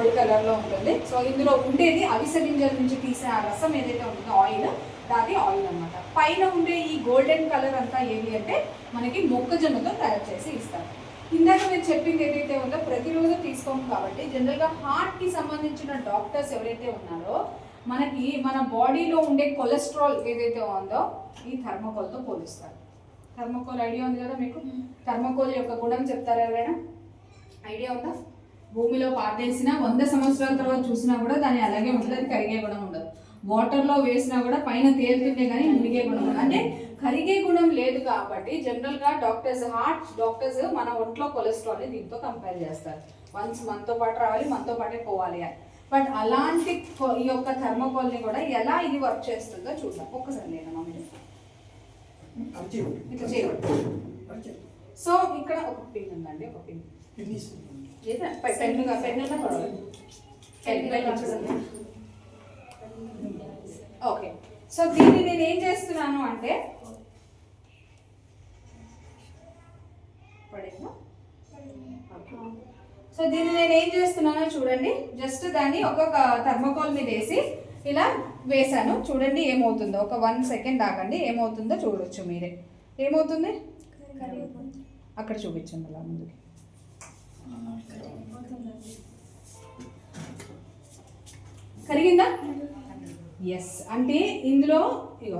Gold కలర్లో ఉంటుంది. So ఇందులో ఉండేది అవిసె గింజల నుంచి తీసిన ఆ రసం ఏదైతే ఉంటుందో ఆయిల్, దాని ఆయిల్ అనమాట. పైన ఉండే ఈ గోల్డెన్ కలర్ అంతా ఏది అంటే మనకి మొక్కజొన్నతో తయారు చేసి ఇస్తారు. ఇందాక మీరు చెప్పింది ఏదైతే ఉందో ప్రతిరోజు తీసుకోము కాబట్టి జనరల్గా హార్ట్కి సంబంధించిన డాక్టర్స్ ఎవరైతే ఉన్నారో మనకి మన బాడీలో ఉండే కొలెస్ట్రాల్ ఏదైతే ఉందో ఈ థర్మోకోల్తో పోలుస్తారు. థర్మోకోల్ ఐడియా ఉంది కదా మీకు? థర్మోకోల్ యొక్క గుణం చెప్తారా ఎవరైనా? ఐడియా ఉందా? భూమిలో పాతేసినా 100 సంవత్సరాల తర్వాత చూసినా కూడా దాన్ని అలాగే ఉంటుంది, అది కరిగే గుణం ఉండదు. వాటర్లో వేసినా కూడా పైన తేలుతుంటే కానీ మునిగే గుణం ఉండదు. అంటే కరిగే గుణం లేదు కాబట్టి జనరల్గా హార్ట్ డాక్టర్స్ మన ఒంట్లో కొలెస్ట్రాల్ని దీంతో కంపేర్ చేస్తారు. వన్స్ మనతో పాటు రావాలి, మనతో పాటే పోవాలి అని. బట్ అలాంటి ఈ యొక్క థర్మోకోల్ని కూడా ఎలా ఇది వర్క్ చేస్తుందో చూద్దాం. ఒక్కసారి లేదమ్మా మీరు ఇట్లా చేయండి. సో ఇక్కడ ఒక పిన్ ఉందండి, ఒక పిన్ ఓకే. సో దీన్ని నేను ఏం చేస్తున్నాను అంటే చూడండి, జస్ట్ దాన్ని ఒక థర్మోకోల్ మీద వేసి ఇలా వేసాను. చూడండి ఏమవుతుందో, ఒక 1 సెకండ్ ఆగండి, ఏమవుతుందో చూడొచ్చు మీరే. ఏమవుతుంది అక్కడ చూపించండి అలా ముందుకి. కరిగిందా? ఎస్. అంటే ఇందులో ఇగో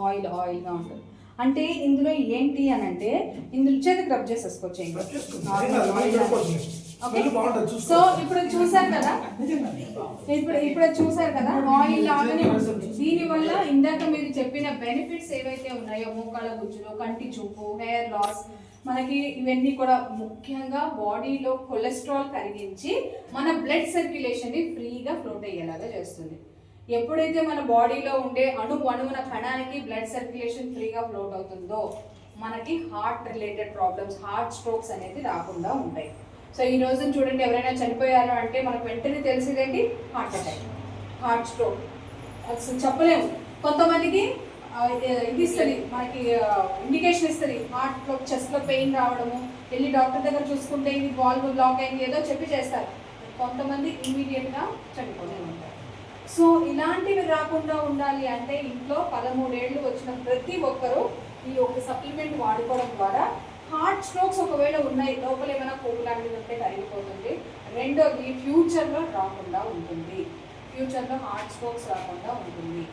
ఆయిల్గా ఉంటుంది. అంటే ఇందులో ఏంటి అని అంటే ఇందులో చేతికి రబ్ చేసేసుకోవచ్చు. సో ఇప్పుడు చూసారు కదా, ఆయిల్ లాగానే ఉంటుంది. దీనివల్ల ఇందాక మీరు చెప్పిన బెనిఫిట్స్ ఏవైతే ఉన్నాయో, మోకాళ్ళ గుజ్జులు, కంటి చూపు, హెయిర్ లాస్, మనకి ఇవన్నీ కూడా ముఖ్యంగా బాడీలో కొలెస్ట్రాల్ కరిగించి మన బ్లడ్ సర్క్యులేషన్ని ఫ్రీగా ఫ్లోట్ అయ్యేలాగా చేస్తుంది. ఎప్పుడైతే మన బాడీలో ఉండే అణువున కణానికి బ్లడ్ సర్క్యులేషన్ ఫ్రీగా ఫ్లోట్ అవుతుందో మనకి heart related problems, heart strokes అనేది రాకుండా ఉంటాయి. సో ఈ రోజున చూడండి, ఎవరైనా చనిపోయారు అంటే మనకు వెంటనే తెలిసేదేంటి? Heart attack, heart stroke. అసలు చెప్పలేము. కొంతమందికి ఇది ఇస్తుంది, మనకి ఇండికేషన్ ఇస్తుంది, హార్ట్లో చెస్ట్లో పెయిన్ రావడము, వెళ్ళి డాక్టర్ దగ్గర చూసుకుంటే ఇది వాల్వ్ బ్లాక్ అయింది ఏదో చెప్పి చేస్తారు. కొంతమంది ఇమీడియట్గా చనిపోతూ ఉంటారు. సో ఇలాంటివి రాకుండా ఉండాలి అంటే ఇంట్లో 13 ఏళ్ళు వచ్చిన ప్రతి ఒక్కరూ ఈ ఒక సప్లిమెంట్ వాడుకోవడం ద్వారా హార్ట్ స్ట్రోక్స్ ఒకవేళ ఉన్నాయి, లోపల ఏమైనా కొవ్వు లాంటివి ఉంటే కరిగిపోతుంది. రెండోది ఫ్యూచర్లో రాకుండా ఉంటుంది, ఫ్యూచర్లో హార్ట్ స్ట్రోక్స్ రాకుండా ఉంటుంది.